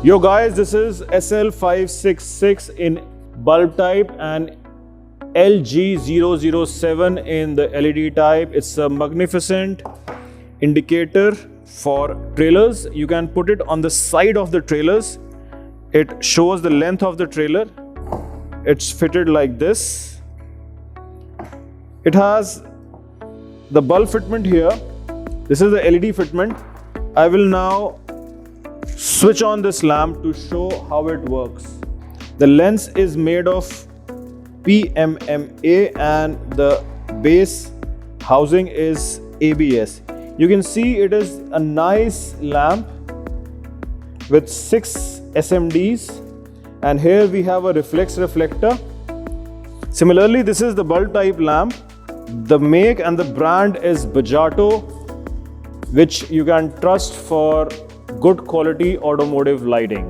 Yo guys, this is SL-566 in bulb type and LG-007 in the LED type. It's a magnificent indicator for trailers. You can put it on the side of the trailers. It shows the length of the trailer. It's fitted like this. It has the bulb fitment here. This is the LED fitment. I will now switch on this lamp to show how it works. The lens is made of PMMA and the base housing is ABS. You can see it is a nice lamp with 6 SMDs, and here we have a reflex reflector. Similarly, this is the bulb type lamp. The make and the brand is Bajato, which you can trust for good quality automotive lighting.